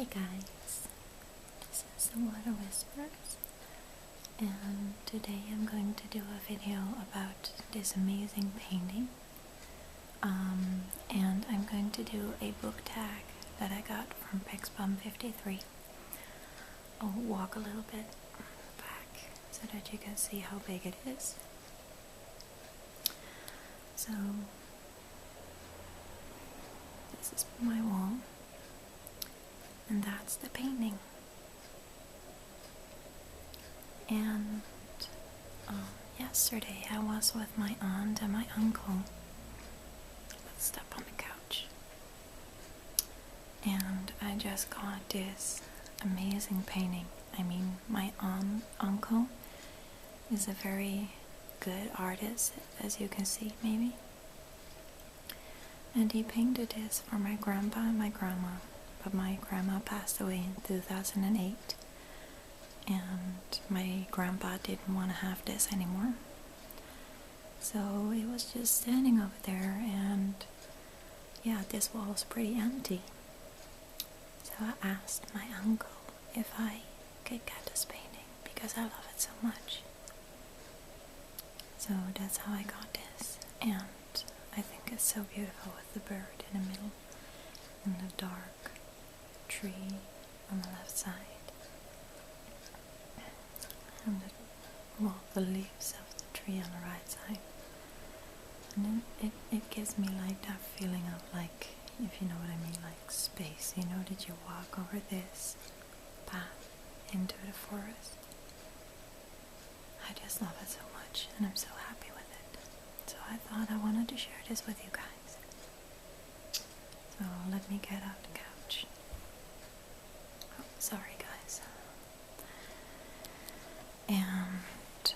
Hi guys, this is the Water Whispers, and today I'm going to do a video about this amazing painting. And I'm going to do a book tag that I got from Pixbum53. I'll walk a little bit back so that you can see how big it is. So this is my wall. And that's the painting. And yesterday I was with my aunt and my uncle. Let's step on the couch. And I just got this amazing painting. I mean, my uncle is a very good artist, as you can see maybe. And he painted this for my grandpa and my grandma. But my grandma passed away in 2008, and my grandpa didn't want to have this anymore. So it was just standing over there, and yeah, this wall was pretty empty. So I asked my uncle if I could get this painting because I love it so much. So that's how I got this, and I think it's so beautiful with the bird in the middle and the dark tree on the left side, and the leaves of the tree on the right side. And then it gives me like that feeling of, like, if you know what I mean, like space, you know, that you walk over this path into the forest. I just love it so much, and I'm so happy with it. So I thought I wanted to share this with you guys. So let me get out the couch. Sorry guys. And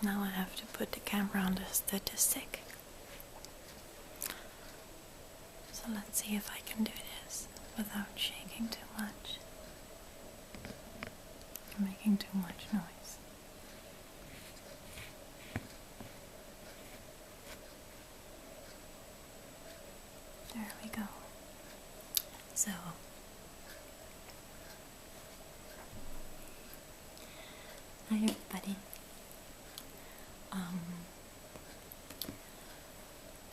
now I have to put the camera on the statistic. So let's see if I can do this without shaking too much, making too much noise. There we go. So hi everybody.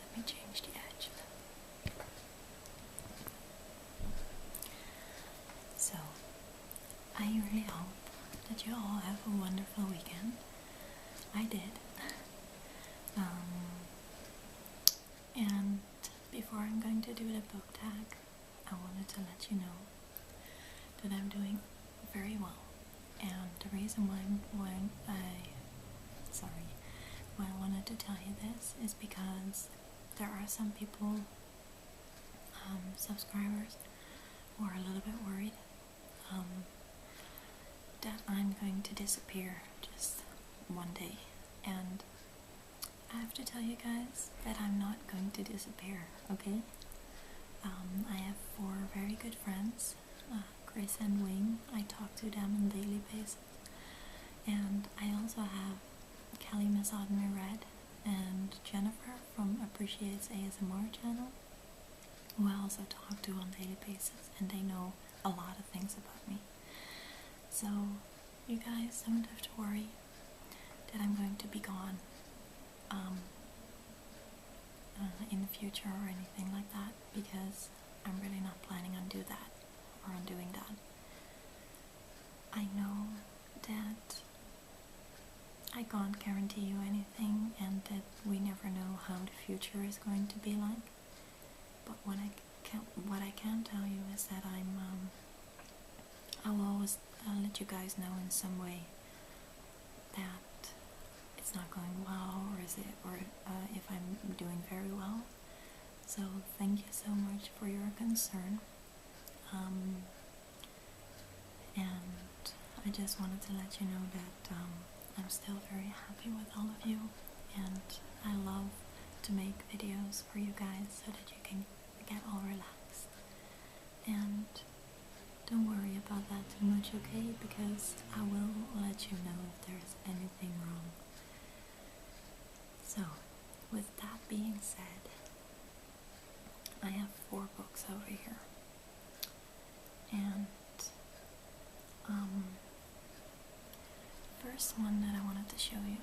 Let me change the edge. So, I really hope that you all have a wonderful weekend. I did. And before I'm going to do the book tag, I wanted to let you know that I'm doing very well. And the reason why I wanted to tell you this is because there are some people, subscribers, who are a little bit worried that I'm going to disappear just one day. And I have to tell you guys that I'm not going to disappear, okay? I have 4 very good friends, Chris and Wing. I talk to them on a daily basis. And I also have Kelly Masodme Red and Jennifer from Appreciates ASMR channel, who I also talk to on a daily basis, and they know a lot of things about me. So you guys don't have to worry that I'm going to be gone in the future or anything like that, because I'm really not planning on doing that. I know that I can't guarantee you anything, and that we never know how the future is going to be like. But what I can tell you is that I will always let you guys know in some way that it's not going well, or if I'm doing very well. So thank you so much for your concern. And I just wanted to let you know that I'm still very happy with all of you, and I love to make videos for you guys so that you can get all relaxed. And don't worry about that too much, okay? Because I will let you know if there's anything wrong. So, with that being said, I have 4 books over here. And first one that I wanted to show you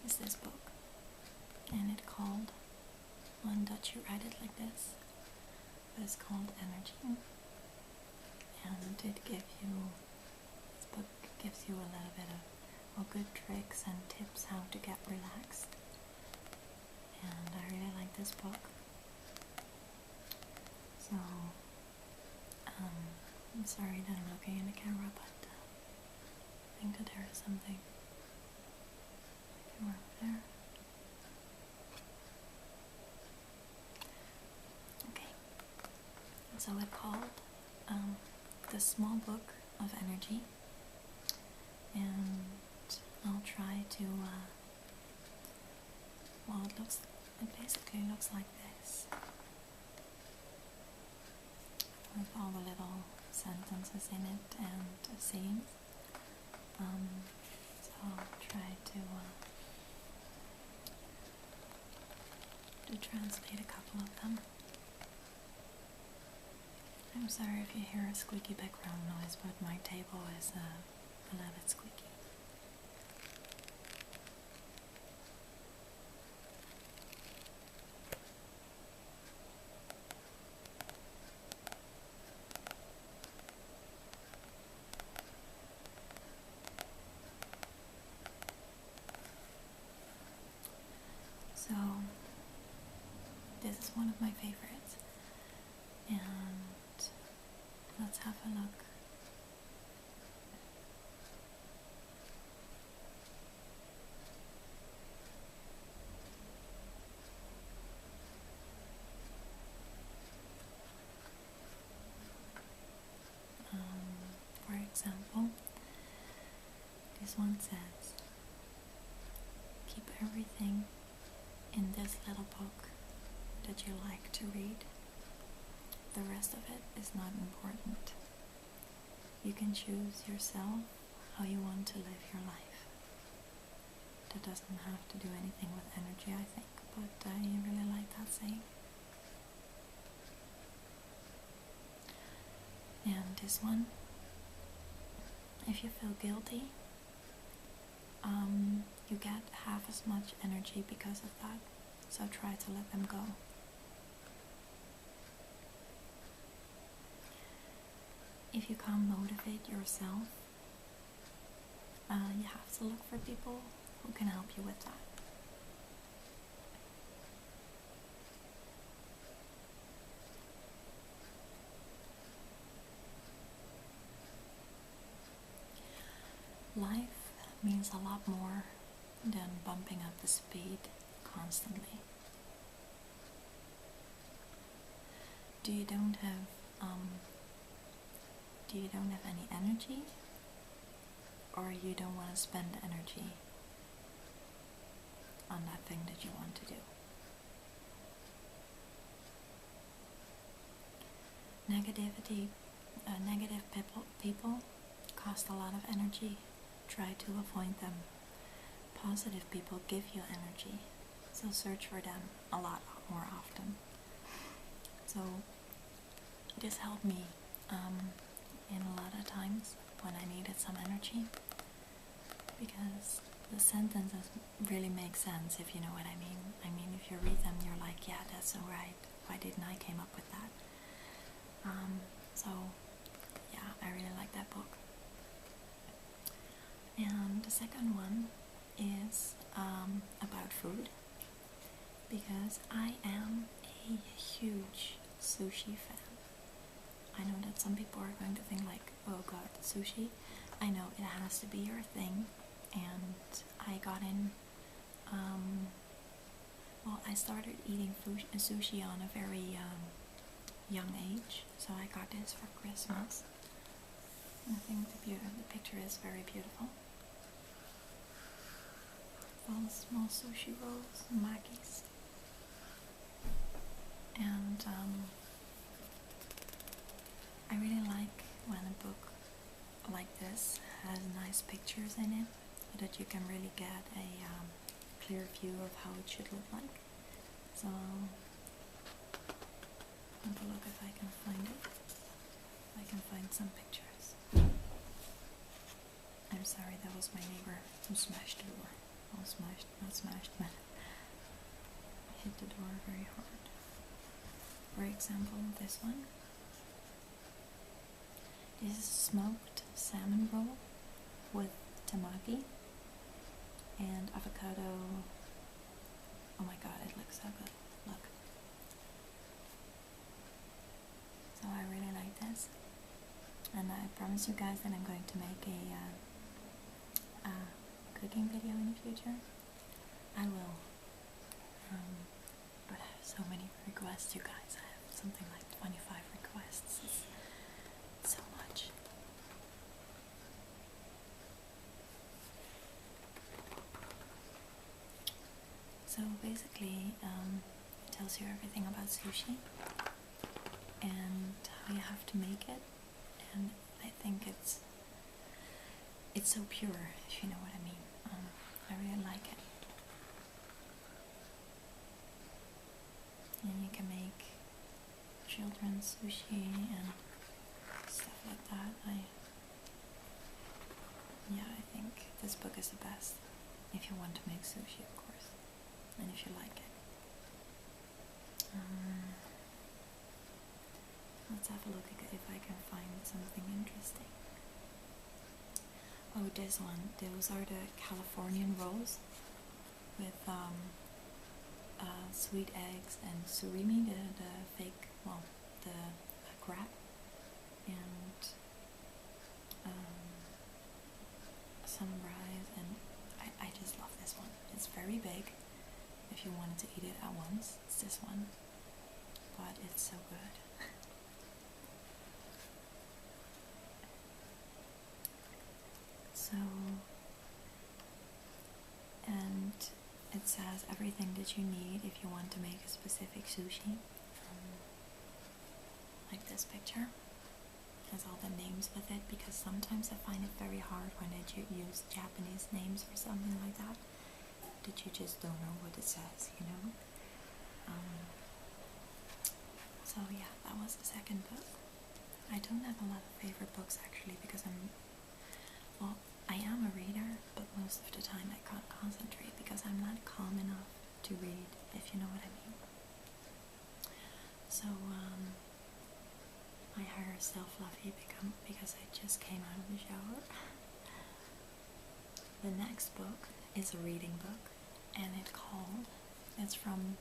is this book, and it's called, well, in Dutch you write it like this, but it's called Energy, and this book gives you a little bit of good tricks and tips how to get relaxed, and I really like this book. So I'm sorry that I'm looking in the camera, but I think that there is something over there. Okay, so it's called The Small Book of Energy, and I'll try to, well, it basically looks like this, with all the little sentences in it and sayings. So I'll try to translate a couple of them. I'm sorry if you hear a squeaky background noise, but my table is a little bit squeaky. So this is one of my favorites, and let's have a look. For example, this one says, keep everything in this little book that you like to read. The rest of it is not important. You can choose yourself how you want to live your life. That doesn't have to do anything with energy, I think, but I really like that saying. And this one, if you feel guilty, you get half as much energy because of that, so try to let them go. If you can't motivate yourself, you have to look for people who can help you with that. Life means a lot more than bumping up the speed constantly. You don't have any energy, or you don't want to spend energy on that thing that you want to do. Negative people cost a lot of energy. Try to avoid them. Positive people give you energy, so search for them a lot more often. So this helped me in a lot of times when I needed some energy, because the sentences really make sense, if you know what I mean. I mean, if you read them, you're like, yeah, that's so right. Why didn't I came up with that? So yeah, I really like that book. And the second one is about food, because I am a huge sushi fan. I know that some people are going to think like, oh god, sushi. I know it has to be your thing, and I got in, well, I started eating sushi on a very young age, so I got this for Christmas. I think the picture is very beautiful. All the small sushi rolls and makis. And I really like when a book like this has nice pictures in it, so that you can really get a clear view of how it should look like. So I'll have a look if I can find it. can find some pictures. I'm sorry, that was my neighbor who smashed the door. Well, smashed, not smashed, but hit the door very hard. For example, this one. This is smoked salmon roll with tamaki and avocado. Oh my god, it looks so good. Look. So I really like this. And I promise you guys that I'm going to make a cooking video in the future. I will. But I have so many requests, you guys. I have something like 25 requests. It's so much. So basically, it tells you everything about sushi and how you have to make it. And I think it's so pure, if you know what I mean. I really like it. And you can make children's sushi and stuff like that. I think this book is the best if you want to make sushi, of course, and if you like it. Let's have a look if I can find something interesting. Oh, this one. Those are the Californian rolls with sweet eggs and surimi, the fake, well, the crab, and some rice, and I just love this one. It's very big. If you wanted to eat it at once, it's this one, but it's so good. So, and it says everything that you need if you want to make a specific sushi. Like this picture. Has all the names with it, because sometimes I find it very hard when I use Japanese names for something like that you just don't know what it says, you know? So yeah, that was the second book. I don't have a lot of favorite books actually, because I am a reader, but most of the time I can't concentrate because I'm not calm enough to read, if you know what I mean. So my hair is still fluffy because I just came out of the shower. The next book is a reading book, and it's from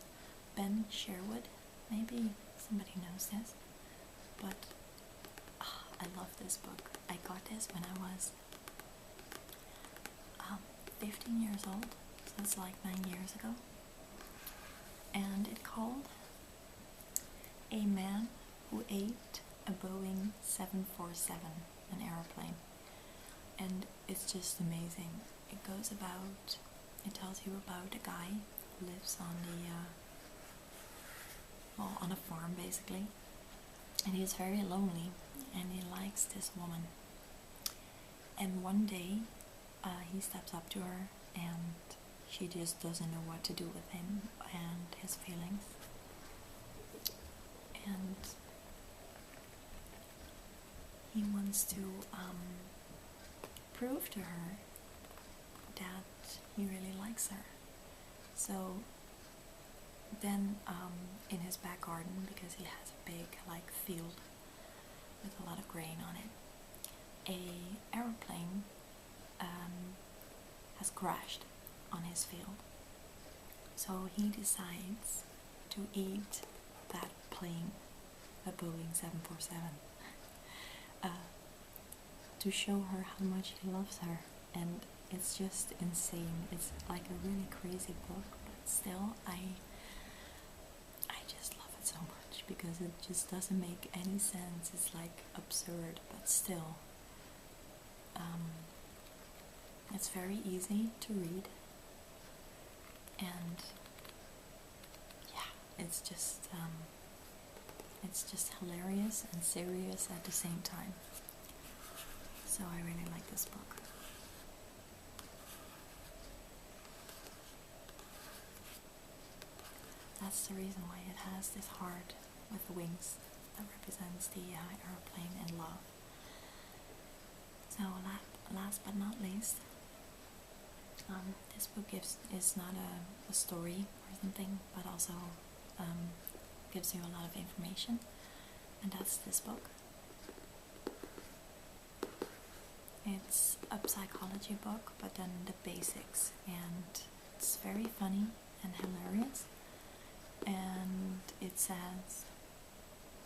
Ben Sherwood. Maybe somebody knows this, but I love this book. I got this when I was 15 years old, so it's like 9 years ago, and it's called A Man Who Ate a Boeing 747, an airplane, and it's just amazing. It tells you about a guy who lives on on a farm basically, and he's very lonely, and he likes this woman, and one day he steps up to her, and she just doesn't know what to do with him and his feelings, and he wants to prove to her that he really likes her. So then in his back garden, because he has a big field with a lot of grain on it, a aeroplane has crashed on his field. So he decides to eat that plane, a Boeing 747, to show her how much he loves her. And it's just insane. It's like a really crazy book, but still I just love it so much because it just doesn't make any sense. It's like absurd, but still it's very easy to read, and yeah, it's just hilarious and serious at the same time. So I really like this book. That's the reason why it has this heart with wings. that represents the airplane in love. So last but not least, this book is not a story or something, but also gives you a lot of information, and that's this book. It's a psychology book, but then the basics, and it's very funny and hilarious, and it says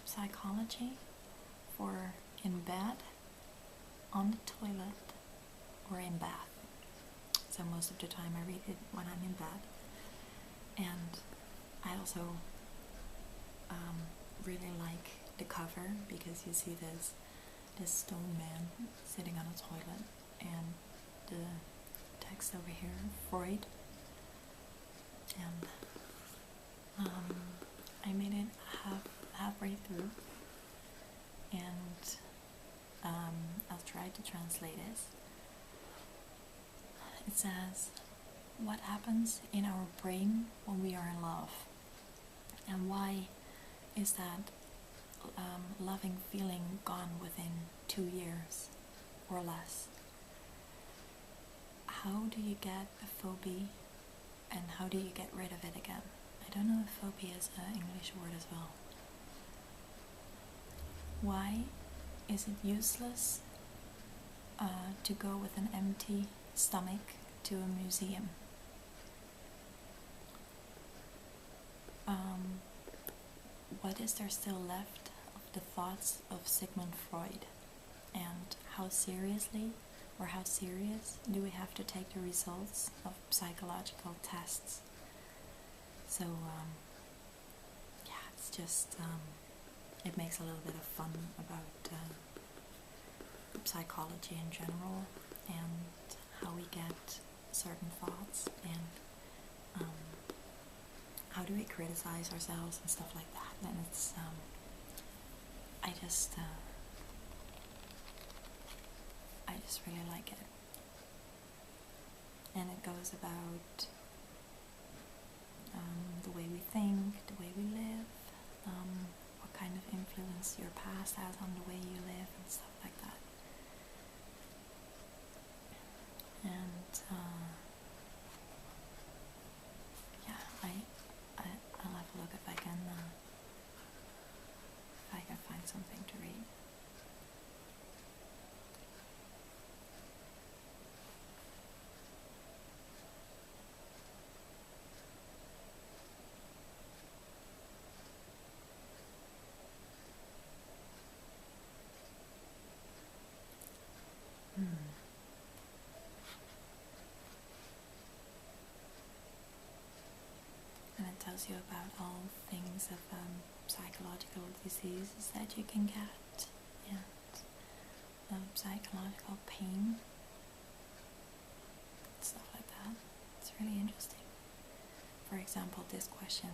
psychology for in bed, on the toilet, or in bath. So most of the time I read it when I'm in bed, and I also really like the cover, because you see this stone man sitting on a toilet, and the text over here, Freud, and I made it halfway through, and I'll try to translate it. It says, what happens in our brain when we are in love, and why is that loving feeling gone within 2 years or less? How do you get a phobia, and how do you get rid of it again? I don't know if phobia is an English word as well. Why is it useless to go with an empty stomach to a museum? What is there still left of the thoughts of Sigmund Freud? And how seriously, or how serious, do we have to take the results of psychological tests? So, yeah, it's just, it makes a little bit of fun about psychology in general, and how we get certain thoughts, and how do we criticize ourselves and stuff like that. And it's, I just really like it. And it goes about the way we think, the way we live, what kind of influence your past has on the way you live, and stuff like that. And yeah, I'll have a look if I can find something to read. And it tells you about all things of psychological diseases that you can get, and psychological pain, stuff like that. It's really interesting. For example, this question: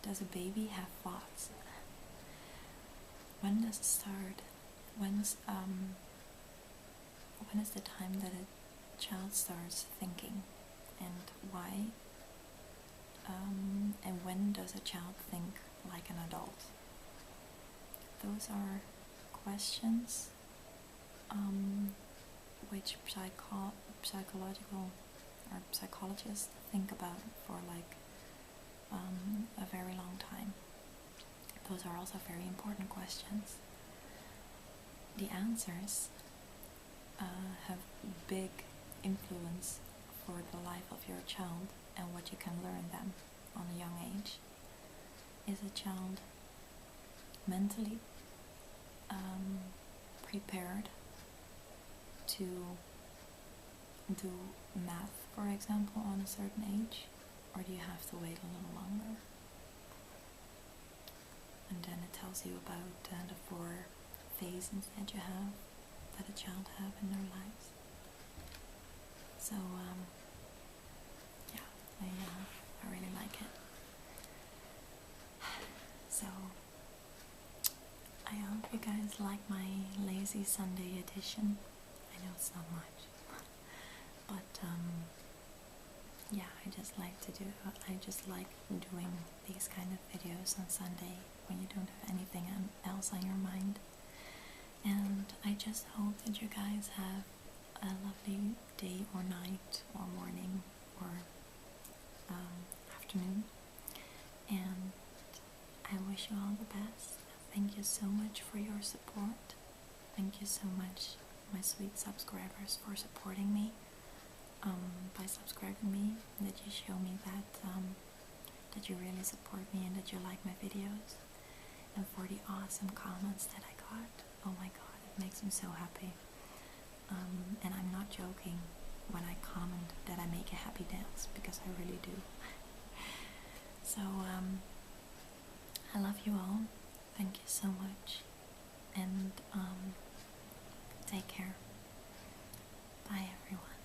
does a baby have thoughts? When does it start? When is the time that a child starts thinking, and why? And when does a child think like an adult? Those are questions which psychological or psychologists think about for like a very long time. Those are also very important questions. The answers have big influence for the life of your child and what you can learn them on a young age. Is a child mentally prepared to do math, for example, on a certain age, or do you have to wait a little longer? And then it tells you about the 4 phases that you have, that a child have in their lives. So yeah, I really like it. So I hope you guys like my lazy Sunday edition. I know it's not much, but yeah, I just like doing these kind of videos on Sunday when you don't have anything else on your mind. And I just hope that you guys have a lovely day or night or morning or afternoon. And I wish you all the best. Thank you so much for your support. Thank you so much, my sweet subscribers, for supporting me. By subscribing me, that you show me that you really support me and that you like my videos, and for the awesome comments that I got. Oh my god, it makes me so happy. And I'm not joking when I comment that I make a happy dance, because I really do. So I love you all. Thank you so much, and take care. Bye everyone.